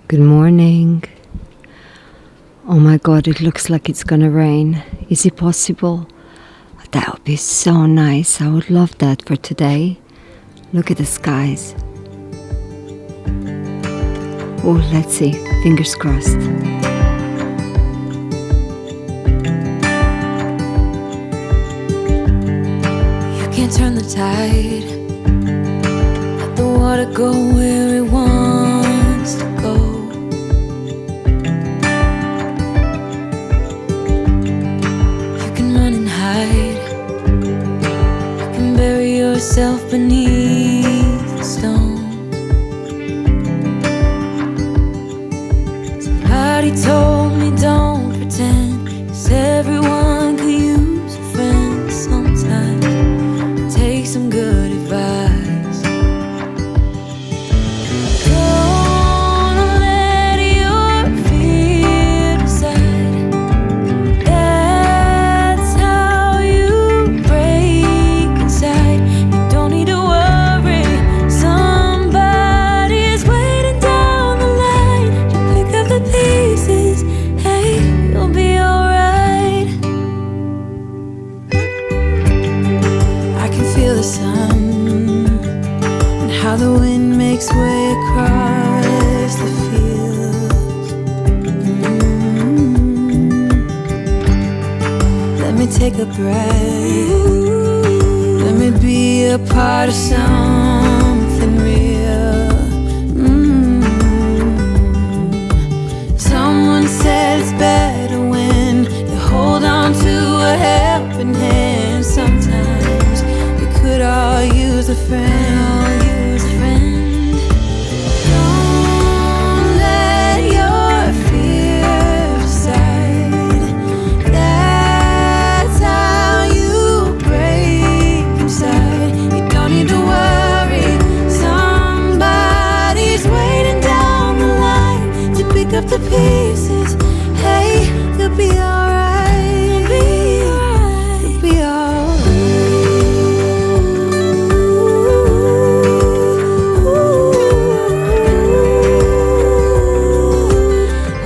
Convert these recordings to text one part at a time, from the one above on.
Good morning. Oh my god, it looks like it's gonna rain. Is it possible? That would be so nice. I would love that for today. Look at the skies. Oh, let's see. Fingers crossed. You can't turn the tide. Let the water go where it wants to go. You can run and hide. You can bury yourself beneath the stones. Somebody told me don't pretend, 'cause everyone could use a friend sometimes. Take some good advice. Don't let your fear decide. That's how you break inside. You don't need to worry. Somebody's waiting down the line. You pick up the pieces. Hey, you'll be alright. I can feel the sun and how the wind makes way across the fields. Let me take a breath. Let me be a part of something real. Someone said it's better when you hold on to a helping hand. Sometimes we could all use a friend. Don't let your fear decide. That's how you break inside. You don't need to worry. Somebody's waiting down the line to pick up the pieces. Hey, you'll be alright. You'll be alright.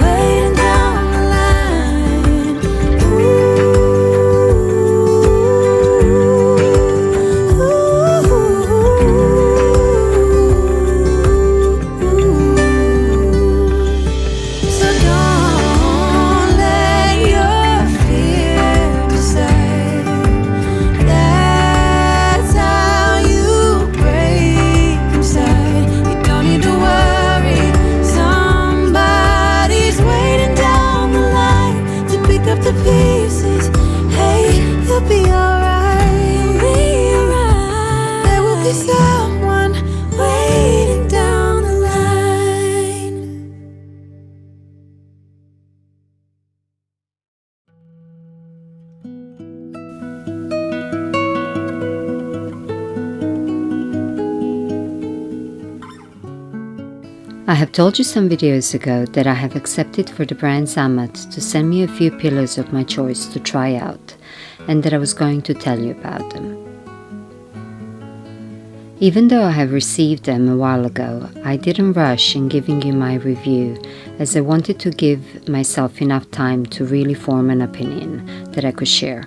Waiting down the line. So don't let your fear decide. That's how you break inside. You don't need to worry. Somebody's waiting down the line to pick up the pieces. Hey, you'll be alright. There will be someone waiting down the line. I have told you some videos ago that I have accepted for the brand ZAMAT to send me a few pillows of my choice to try out, and that I was going to tell you about them. Even though I have received them a while ago, I didn't rush in giving you my review, as I wanted to give myself enough time to really form an opinion that I could share.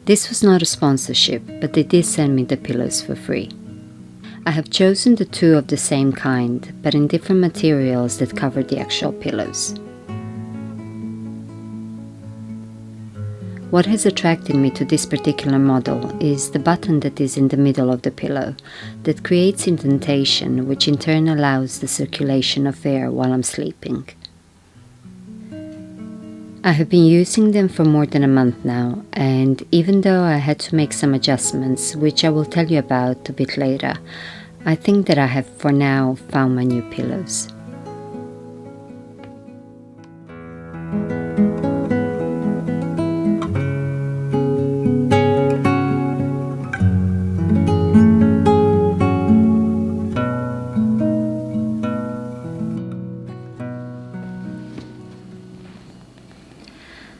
This was not a sponsorship, but they did send me the pillows for free. I have chosen the two of the same kind, but in different materials that cover the actual pillows. What has attracted me to this particular model is the button that is in the middle of the pillow that creates indentation, which in turn allows the circulation of air while I'm sleeping. I have been using them for more than a month now, and even though I had to make some adjustments, which I will tell you about a bit later, I think that I have for now found my new pillows.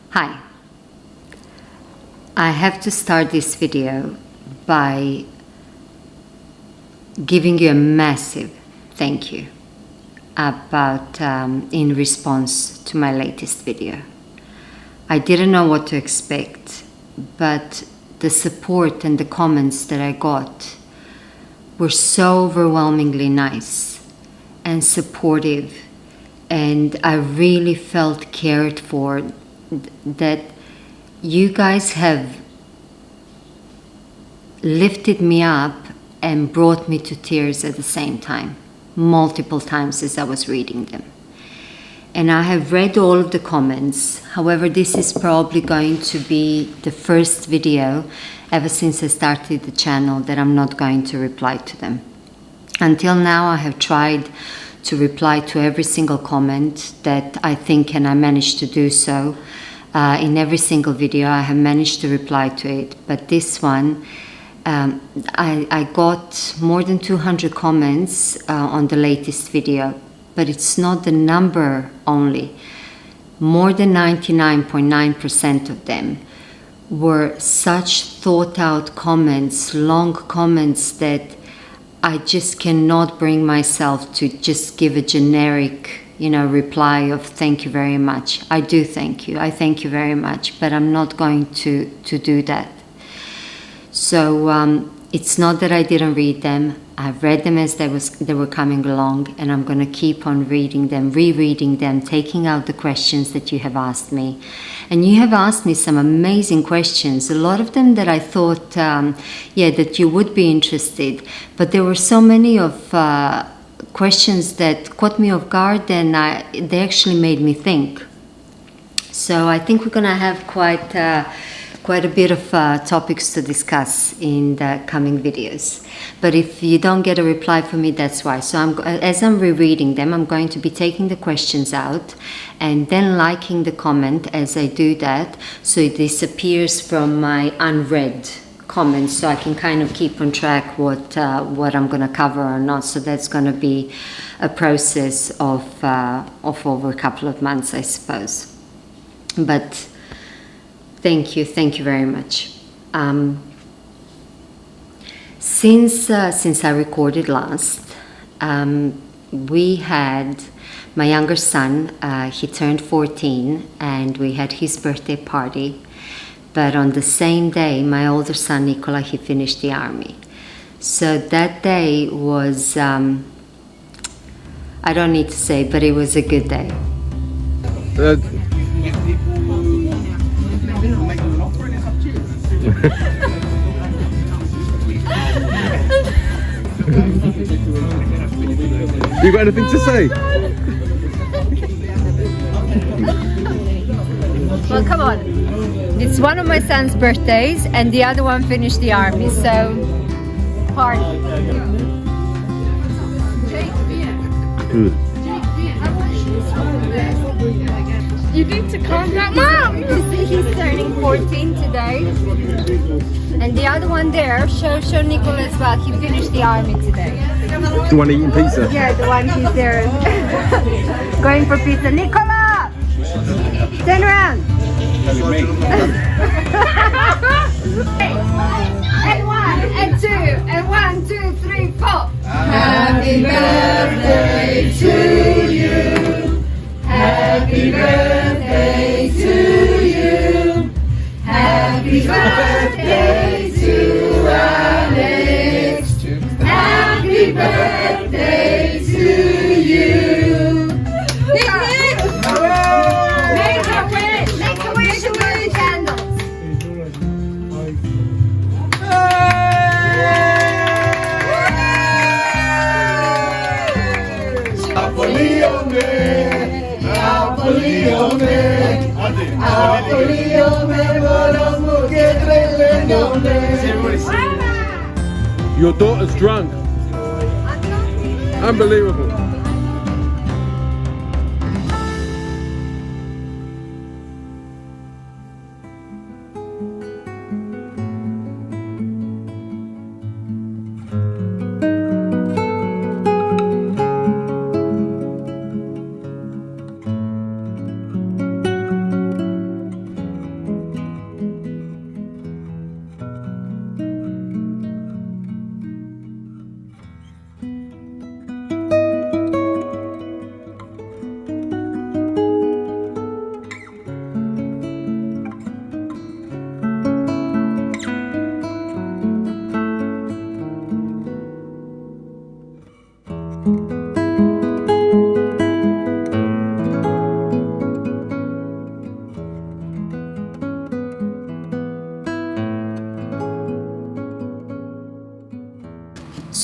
Hi. I have to start this video by giving you a massive thank you. about in response to my latest video. I didn't know what to expect, but the support and the comments that I got were so overwhelmingly nice and supportive, and I really felt cared for, that you guys have lifted me up and brought me to tears at the same time, multiple times as I was reading them. And I have read all of the comments. However, this is probably going to be the first video ever since I started the channel that I'm not going to reply to them. Until now, I have tried to reply to every single comment that I think, and I managed to do so. In every single video, I have managed to reply to it. But this one, I got more than 200 comments on the latest video. But it's not the number only. More than 99.9% of them were such thought out comments, long comments, that I just cannot bring myself to just give a generic, reply of thank you very much. I do thank you. I thank you very much, but I'm not going to do that. So it's not that I didn't read them. I've read them as they were coming along, and I'm going to keep on reading them, rereading them, taking out the questions that you have asked me. And you have asked me some amazing questions, a lot of them that I thought, that you would be interested. But there were so many of questions that caught me off guard, and they actually made me think. So I think we're going to have quite a bit of topics to discuss in the coming videos. But if you don't get a reply from me, that's why. So as I'm rereading them, I'm going to be taking the questions out and then liking the comment as I do that, so it disappears from my unread comments, so I can kind of keep on track what I'm going to cover or not. So that's going to be a process of over a couple of months, I suppose. But thank you very much. Since I recorded last, we had my younger son, he turned 14, and we had his birthday party. But on the same day, my older son, Nicola, he finished the army. So that day was, I don't need to say, but it was a good day. You got anything to say? Well, come on. It's one of my son's birthdays, and the other one finished the army, so party. You need to calm down. Mom! You see, he's turning 14 today. And the other one there, show Nicola as well. He finished the army today. The one eating pizza? Yeah, the one he's there going for pizza. Nicola! Turn around. And one, and two, and 1, 2, 3, 4. Happy birthday to you. Happy birthday to you. Happy birthday to Alex. Happy birthday to you. Make a wish and burn the candles. Your daughter's drunk. Unbelievable.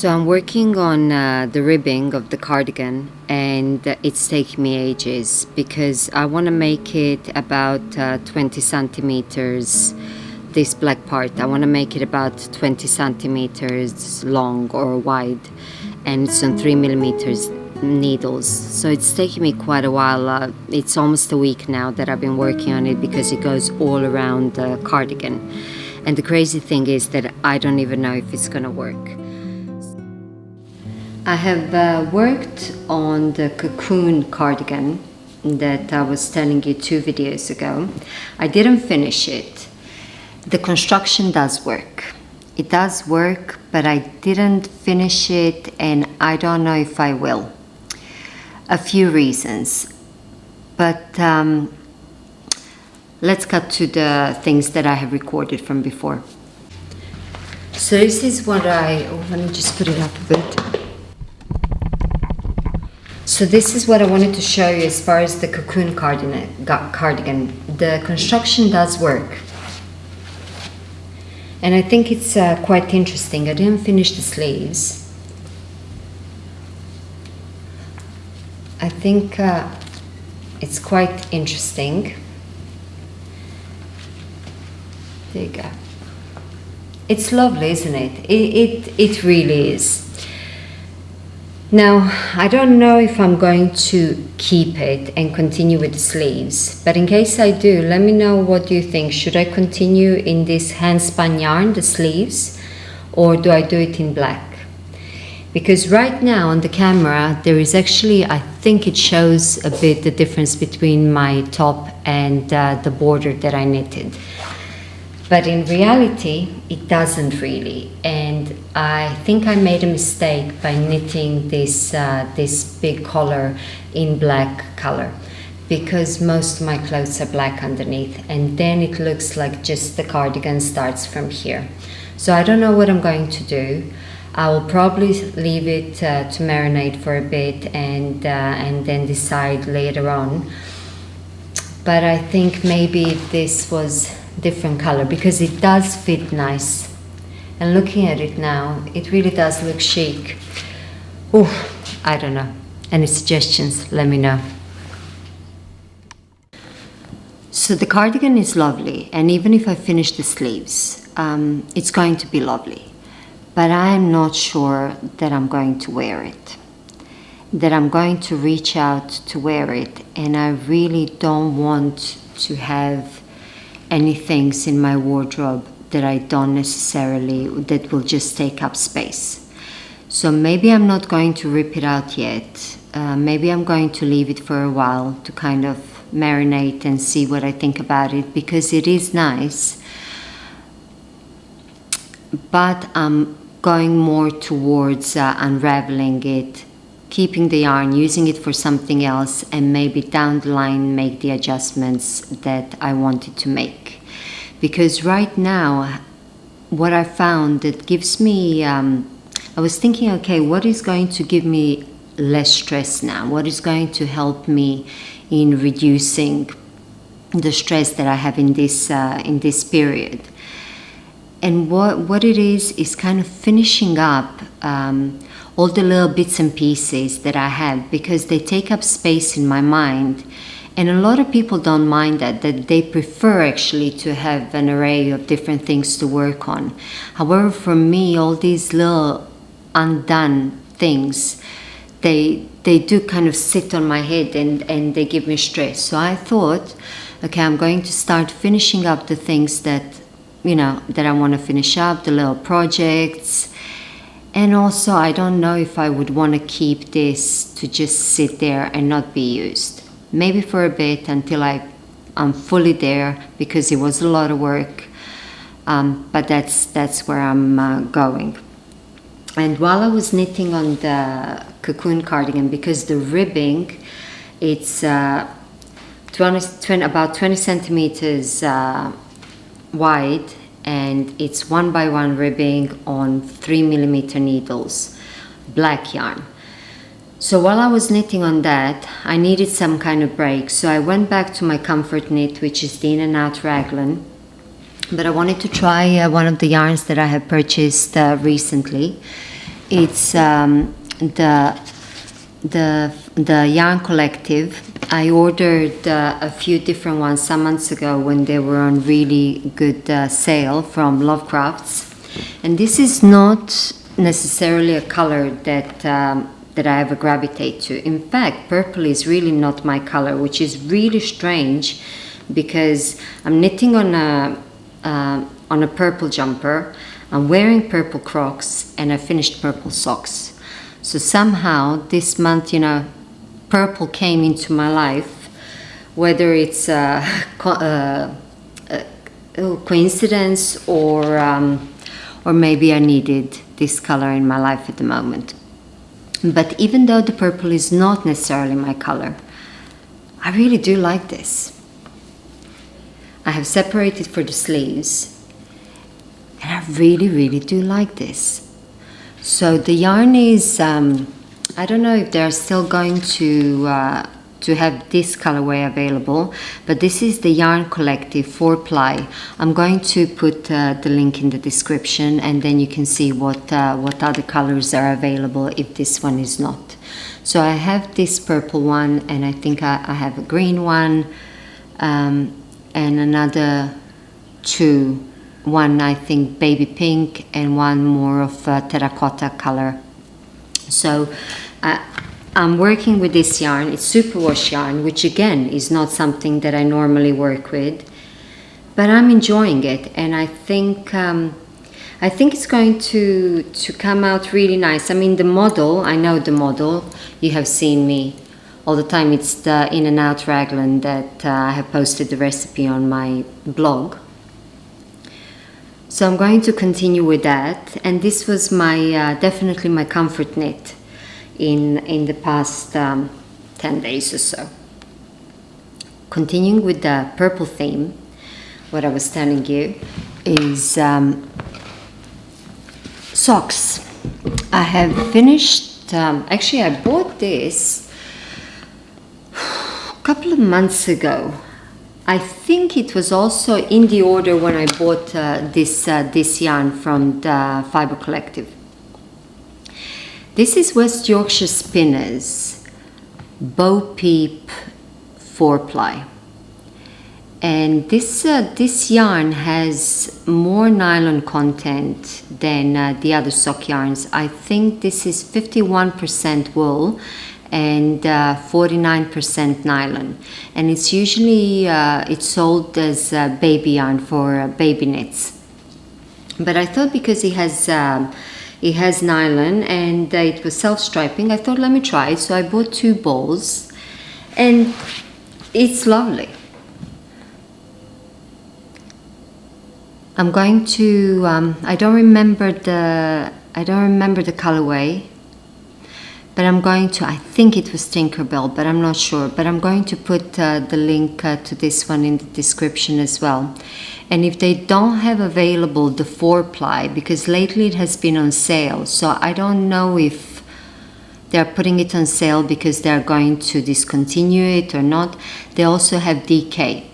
So I'm working on the ribbing of the cardigan, and it's taking me ages because I want to make it about 20 centimeters. This black part, I want to make it about 20 centimeters long or wide, and it's on 3mm needles. So it's taking me quite a while. It's almost a week now that I've been working on it because it goes all around the cardigan. And the crazy thing is that I don't even know if it's gonna work. I have worked on the cocoon cardigan that I was telling you 2 videos ago. I didn't finish it. The construction does work. It does work, but I didn't finish it, and I don't know if I will. A few reasons. But let's cut to the things that I have recorded from before. So this is what let me just put it up a bit. So this is what I wanted to show you as far as the cocoon cardigan. The construction does work. And I think it's quite interesting. I didn't finish the sleeves. I think it's quite interesting. There you go. It's lovely, isn't it? It really is. Now, I don't know if I'm going to keep it and continue with the sleeves, but in case I do, let me know what you think. Should I continue in this handspun yarn, the sleeves, or do I do it in black? Because right now on the camera, there is actually, I think it shows a bit the difference between my top and the border that I knitted. But in reality, it doesn't really. And I think I made a mistake by knitting this big collar in black color, because most of my clothes are black underneath, and then it looks like just the cardigan starts from here. So I don't know what I'm going to do. I will probably leave it to marinate for a bit and then decide later on. But I think maybe this was different color because it does fit nice, and looking at it now, it really does look chic. Oh, I don't know. Any suggestions, let me know. So the cardigan is lovely, and even if I finish the sleeves, it's going to be lovely, but I'm not sure that I'm going to wear it, that I'm going to reach out to wear it, and I really don't want to have any things in my wardrobe that I don't necessarily, that will just take up space. So maybe I'm not going to rip it out yet. Maybe I'm going to leave it for a while to kind of marinate and see what I think about it, because it is nice. But I'm going more towards unraveling it, keeping the yarn, using it for something else, and maybe down the line make the adjustments that I wanted to make. Because right now, what I found that gives me, I was thinking, okay, what is going to give me less stress now? What is going to help me in reducing the stress that I have in this period? And what it is kind of finishing up all the little bits and pieces that I have, because they take up space in my mind. And a lot of people don't mind that they prefer actually to have an array of different things to work on. However, for me, all these little undone things, they do kind of sit on my head and they give me stress. So I thought, okay, I'm going to start finishing up the things that, you know, that I want to finish up, the little projects. And also, I don't know if I would want to keep this to just sit there and not be used. Maybe for a bit until I'm fully there, because it was a lot of work. But that's where I'm going. And while I was knitting on the cocoon cardigan, because the ribbing, it's about 20 centimeters wide, and it's 1x1 ribbing on 3mm needles, black yarn. So while I was knitting on that, I needed some kind of break. So I went back to my comfort knit, which is the In and Out raglan. But I wanted to try one of the yarns that I have purchased recently. It's the Yarn Collective. I ordered a few different ones some months ago when they were on really good sale from Lovecrafts, and this is not necessarily a color that I ever gravitate to. In fact, purple is really not my color, which is really strange because I'm knitting on a purple jumper, I'm wearing purple Crocs, and I finished purple socks. So somehow this month, you know, purple came into my life, whether it's a coincidence or maybe I needed this color in my life at the moment. But even though the purple is not necessarily my color, I really do like this. I have separated for the sleeves, and I really do like this. So the yarn is, I don't know if they're still going to have this colorway available, but this is the Yarn Collective 4-ply. I'm going to put the link in the description, and then you can see what other colors are available if this one is not. So I have this purple one, and I think I have a green one, and another two. One, I think, baby pink, and one more of terracotta color. So I'm working with this yarn. It's superwash yarn, which again is not something that I normally work with, but I'm enjoying it, and I think it's going to come out really nice. I mean, the model, I know the model. You have seen me all the time. It's the In and Out raglan that I have posted the recipe on my blog. So I'm going to continue with that, and this was my definitely my comfort knit in the past 10 days or so. Continuing with the purple theme, what I was telling you is socks. I have finished, actually I bought this a couple of months ago. I think it was also in the order when I bought this yarn from the Fibre Collective. This is West Yorkshire Spinners Bow Peep 4-ply, and this yarn has more nylon content than the other sock yarns. I think this is 51% wool and 49% nylon, and it's usually it's sold as baby yarn for baby knits. But I thought because it has nylon and it was self-striping, I thought let me try it. So I bought 2 balls, and it's lovely. I'm going to I don't remember the colorway, but I'm going to, I think it was Tinkerbell, but I'm not sure. But I'm going to put the link to this one in the description as well. And if they don't have available the 4-ply, because lately it has been on sale, so I don't know if they're putting it on sale because they're going to discontinue it or not. They also have DK.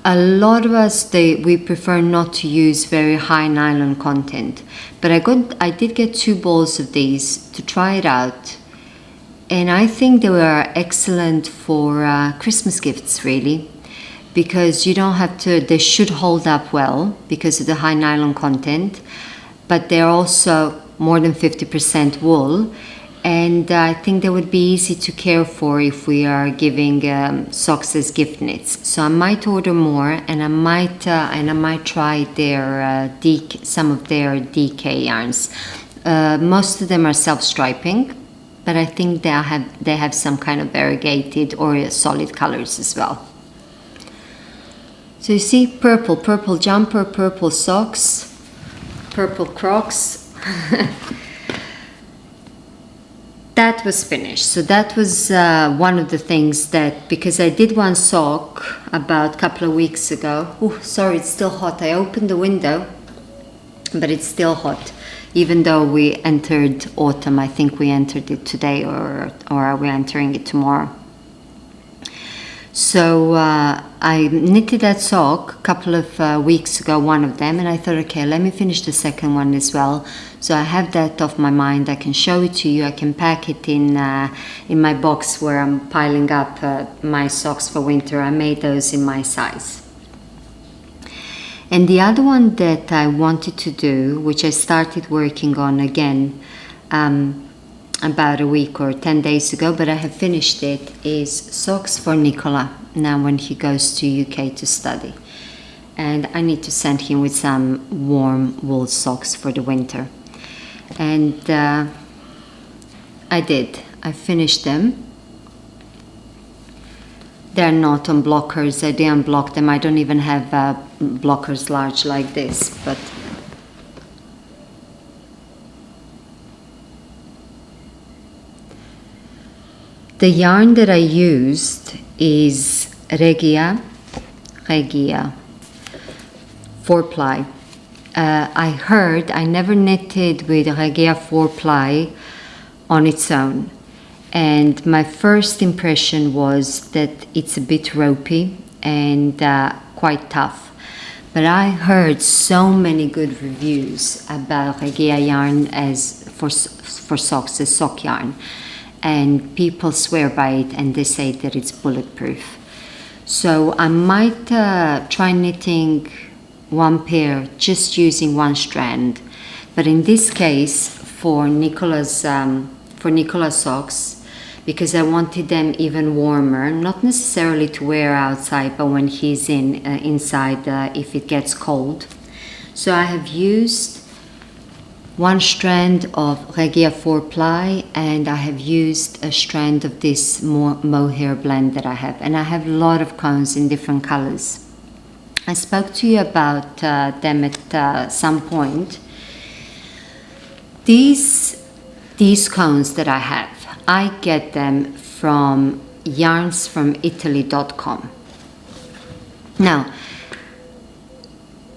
A lot of us, we prefer not to use very high nylon content, but I did get 2 balls of these to try it out, and I think they were excellent for Christmas gifts, really, because you don't have to, they should hold up well because of the high nylon content, but they're also more than 50% wool, and I think they would be easy to care for if we are giving socks as gift knits. So I might order more, and I might try their some of their DK yarns. Most of them are self-striping, but I think they have some kind of variegated or solid colors as well. So you see, purple jumper, purple socks, purple Crocs. That was finished. So that was one of the things that, because I did one sock about a couple of weeks ago. Oh, sorry, it's still hot. I opened the window, but it's still hot. Even though we entered autumn, I think we entered it today, or are we entering it tomorrow? So I knitted that sock a couple of weeks ago, one of them, and I thought, okay, let me finish the second one as well. So I have that off my mind. I can show it to you. I can pack it in my box where I'm piling up my socks for winter. I made those in my size. And the other one that I wanted to do, which I started working on again about a week or 10 days ago, but I have finished it, is socks for Nicola now when he goes to UK to study. And I need to send him with some warm wool socks for the winter. And I did. I finished them. They're not on blockers. I didn't block them. I don't even have blockers large like this, but the yarn that I used is Regia 4-ply. I never knitted with Regia 4-ply on its own, and my first impression was that it's a bit ropey and quite tough. But I heard so many good reviews about Regia yarn as for socks, as sock yarn. And people swear by it and they say that it's bulletproof. So I might try knitting one pair just using one strand, but in this case for Nicola's socks, because I wanted them even warmer, not necessarily to wear outside, but when he's inside if it gets cold. So I have used one strand of Regia 4-ply, and I have used a strand of this Mohair blend that I have. And I have a lot of cones in different colors. I spoke to you about them at some point. These cones that I have, I get them from yarnsfromitaly.com. Now,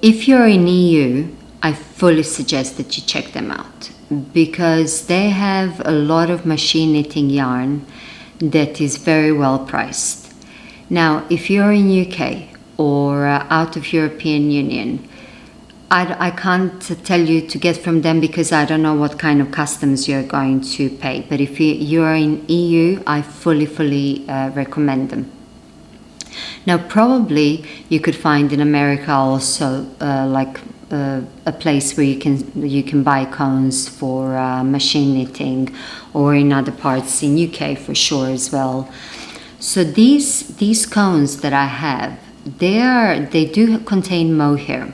if you're in EU, I fully suggest that you check them out, because they have a lot of machine knitting yarn that is very well priced. Now, if you're in UK or out of European Union, I can't tell you to get from them because I don't know what kind of customs you're going to pay. But if you're in EU, I fully recommend them. Now, probably you could find in America also a place where you can buy cones for machine knitting, or in other parts in UK for sure as well. So these cones that I have, they do contain mohair,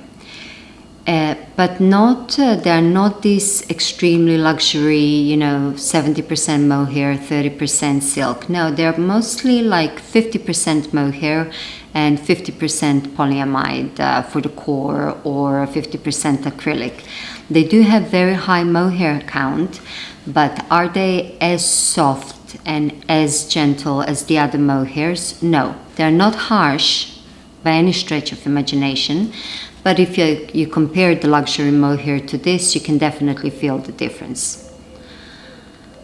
but they're not this extremely luxury, 70% mohair, 30% silk. No, they're mostly like 50% mohair and 50% polyamide for the core, or 50% acrylic. They do have very high mohair count, but are they as soft and as gentle as the other mohairs? No, they're not harsh by any stretch of imagination, but if you compare the luxury mohair to this, you can definitely feel the difference.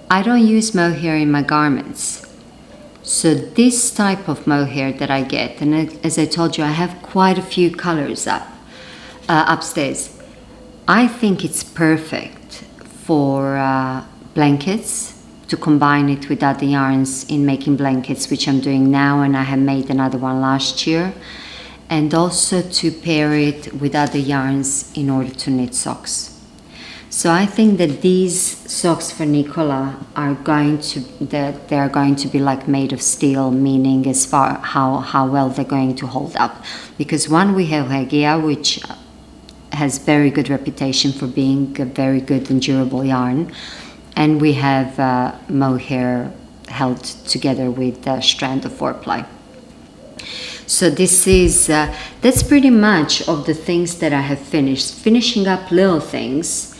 I don't use mohair in my garments. So this type of mohair that I get, and as I told you, I have quite a few colors upstairs. I think it's perfect for blankets, to combine it with other yarns in making blankets, which I'm doing now, and I have made another one last year, and also to pair it with other yarns in order to knit socks. So I think that these socks for Nicola are going to be like made of steel, meaning as far how well they're going to hold up. Because one, we have Regia, which has very good reputation for being a very good and durable yarn, and we have mohair held together with a strand of 4-ply. So this is that's pretty much of the things that I have finished. Finishing up little things.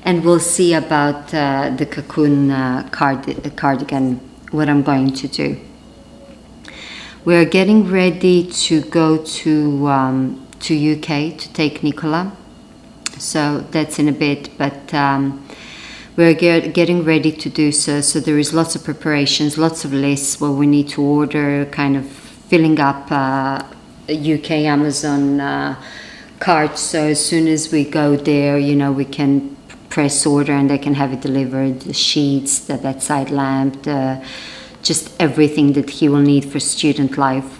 And we'll see about the cocoon cardigan, what I'm going to do. We're getting ready to go to UK to take Nicola. So that's in a bit, but we're getting ready to do so. So there is lots of preparations, lots of lists where we need to order kind of filling up UK Amazon cart. So as soon as we go there, you know, we can press order and they can have it delivered. The sheets, the bedside lamp, just everything that he will need for student life.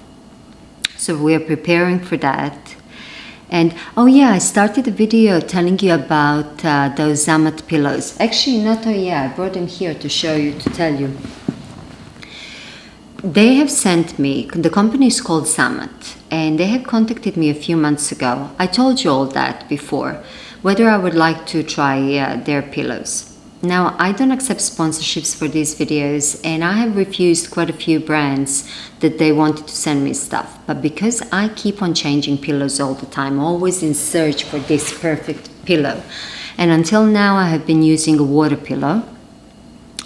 So we are preparing for that. And oh yeah, I started a video telling you about those ZAMAT pillows. Actually, not, oh yeah, I brought them here to show you, to tell you. They have sent me, the company is called ZAMAT, and they have contacted me a few months ago. I told you all that before, whether I would like to try their pillows. Now, I don't accept sponsorships for these videos, and I have refused quite a few brands that they wanted to send me stuff. But because I keep on changing pillows all the time, always in search for this perfect pillow, and until now I have been using a water pillow.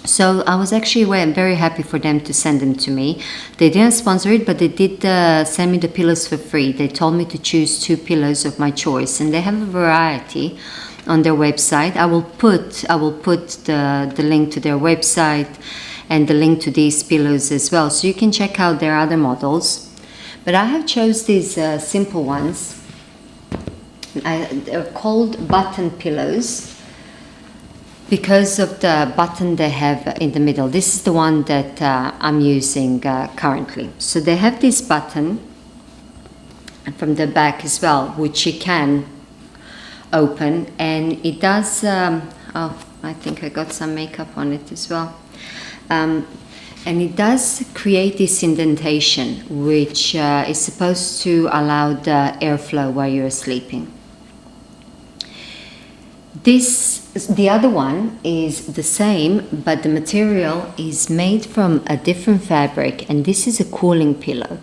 So I was actually very happy for them to send them to me. They didn't sponsor it, but they did send me the pillows for free. They told me to choose 2 pillows of my choice, and they have a variety on their website. I will put the link to their website and the link to these pillows as well, so you can check out their other models. But I have chose these simple ones. They're called button pillows because of the button they have in the middle. This is the one that I'm using currently. So they have this button from the back as well, which you can open, and it does oh, I think I got some makeup on it as well, and it does create this indentation, which is supposed to allow the airflow while you're sleeping. The other one is the same, but the material is made from a different fabric, and this is a cooling pillow.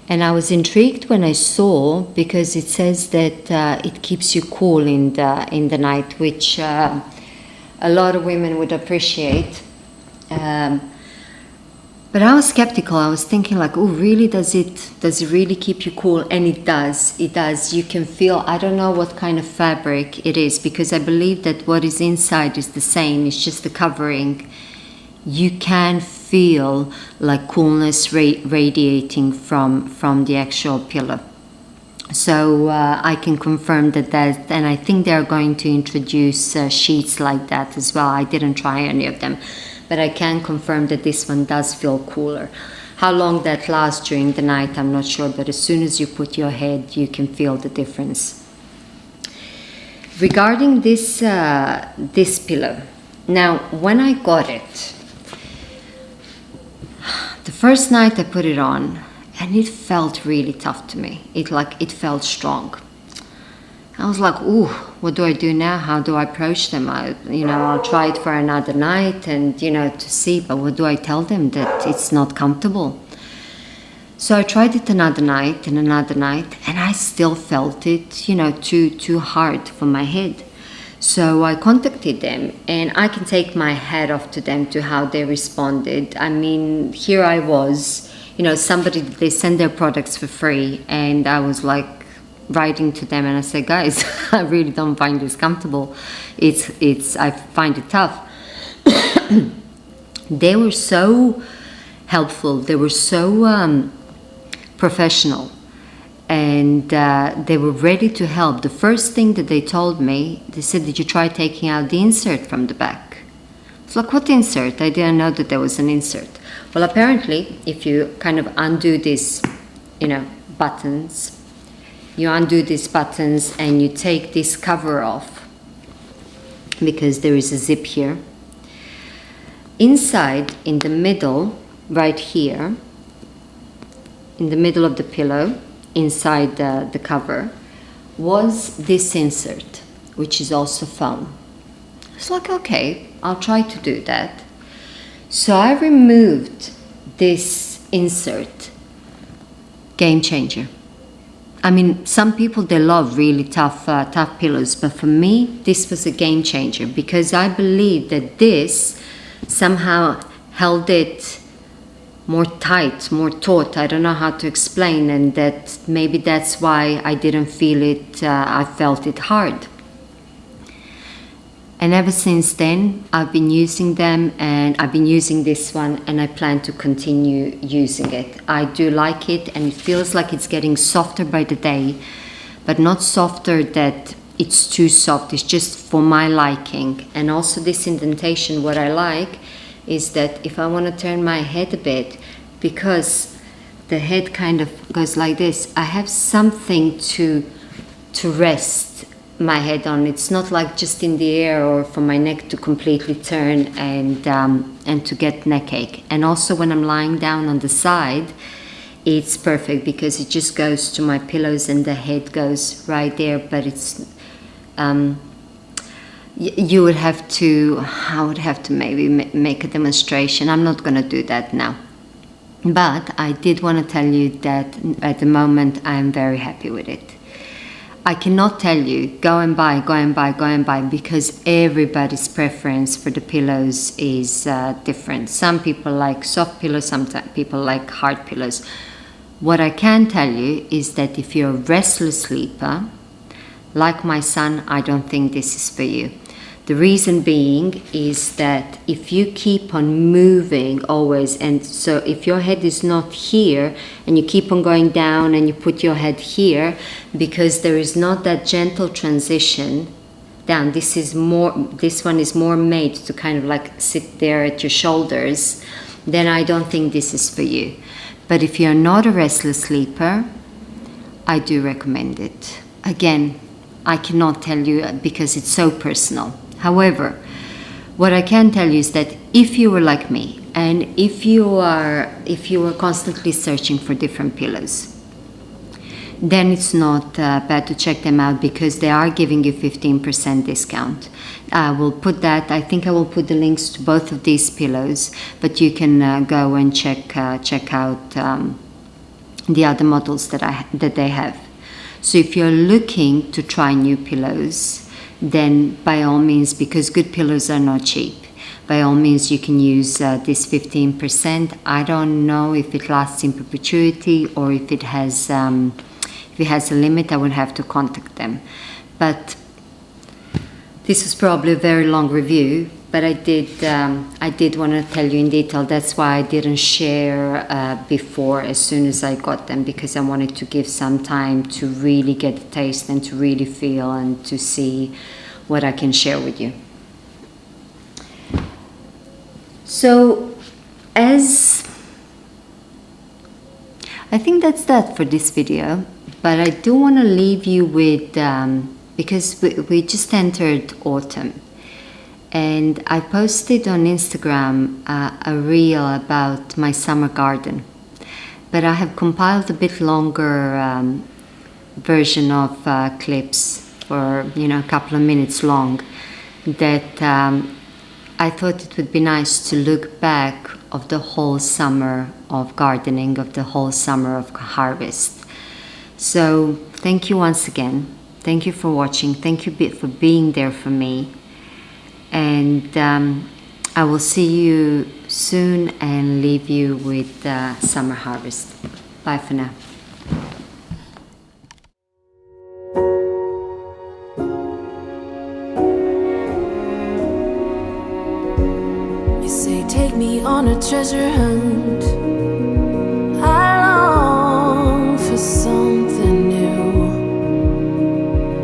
And I was intrigued when I saw, because it says that it keeps you cool in the night, which a lot of women would appreciate. But I was skeptical. I was thinking like, oh, really? Does it really keep you cool? And it does. It does. You can feel. I don't know what kind of fabric it is, because I believe that what is inside is the same. It's just the covering. You can feel like coolness radiating from the actual pillow. So I can confirm that, and I think they're going to introduce sheets like that as well. I didn't try any of them, but I can confirm that this one does feel cooler. How long that lasts during the night, I'm not sure, but as soon as you put your head, you can feel the difference. Regarding this pillow, now when I got it, the first night I put it on, and it felt really tough to me. It felt strong. I was like, ooh, what do I do now? How do I approach them? I'll try it for another night and, to see, but what do I tell them? That it's not comfortable. So I tried it another night, and I still felt it, too hard for my head. So I contacted them, and I can take my hat off to them to how they responded. I mean, here I was, they send their products for free, and I was like writing to them, and I said, guys, I really don't find this comfortable. I find it tough. They were so helpful. They were so professional. And they were ready to help. The first thing that they told me, they said, did you try taking out the insert from the back? It's like, what insert? I didn't know that there was an insert. Well, apparently, if you kind of undo these, buttons, and you take this cover off, because there is a zip here. Inside, in the middle, right here, in the middle of the pillow, inside the cover, was this insert, which is also foam. It's like, okay, I'll try to do that. So I removed this insert. Game changer. I mean, some people, they love really tough pillows, but for me, this was a game changer, because I believe that this somehow held it more tight, more taut. I don't know how to explain, and that maybe that's why I didn't feel it. I felt it hard. And ever since then, I've been using them, and I've been using this one, and I plan to continue using it. I do like it, and it feels like it's getting softer by the day, but not softer that it's too soft. It's just for my liking. And also this indentation, what I like is that if I want to turn my head a bit, because the head kind of goes like this, I have something to rest my head on. It's not like just in the air, or for my neck to completely turn and to get neck ache. And also when I'm lying down on the side, it's perfect because it just goes to my pillows and the head goes right there. But it's you would have to, I would have to maybe make a demonstration. I'm not going to do that now, but I did want to tell you that at the moment I'm very happy with it. I cannot tell you go and buy, because everybody's preference for the pillows is different. Some people like soft pillows, some people like hard pillows. What I can tell you is that if you're a restless sleeper, like my son, I don't think this is for you. The reason being is that if you keep on moving always, and so if your head is not here and you keep on going down and you put your head here, because there is not that gentle transition down, this one is more made to kind of like sit there at your shoulders, then I don't think this is for you. But if you're not a restless sleeper, I do recommend it. Again, I cannot tell you because it's so personal. However, what I can tell you is that if you were like me, and if you were constantly searching for different pillows, then it's not bad to check them out, because they are giving you 15% discount. I will put that, I think I will put the links to both of these pillows, but you can go and check out the other models that they have. So if you're looking to try new pillows, then by all means, because good pillows are not cheap, by all means you can use this 15%. I don't know if it lasts in perpetuity or if it has a limit. I would have to contact them. But this is probably a very long review, but I did want to tell you in detail. That's why I didn't share before as soon as I got them, because I wanted to give some time to really get the taste and to really feel and to see what I can share with you. So I think that's that for this video, but I do want to leave you with, because we just entered autumn, and I posted on Instagram a reel about my summer garden, but I have compiled a bit longer version of clips for a couple of minutes long, that I thought it would be nice to look back of the whole summer of gardening, of the whole summer of harvest. So thank you once again. Thank you for watching. Thank you for being there for me. And I will see you soon and leave you with summer harvest. Bye for now. You say take me on a treasure hunt. I long for something new.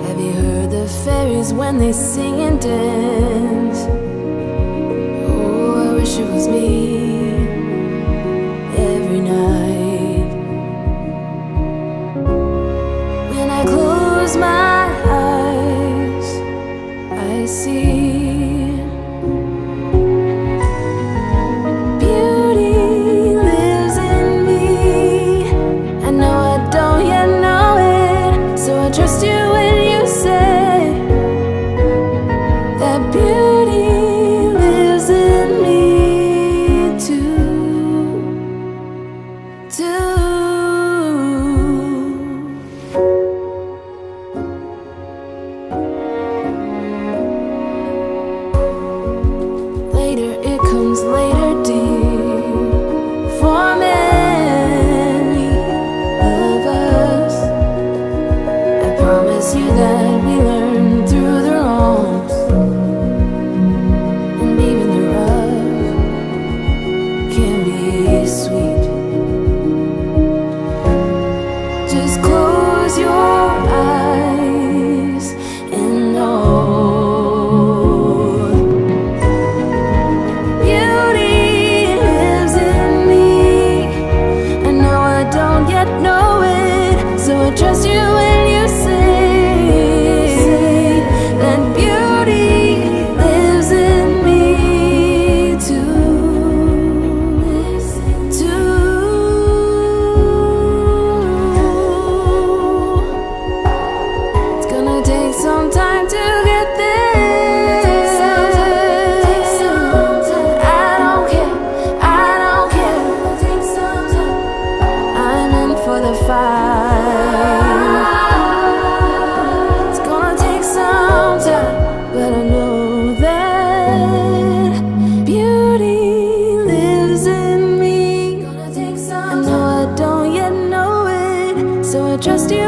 Have you heard the fairies when they sing and dance? Oh, I wish it was me every night. When I close my eyes, I see beauty just you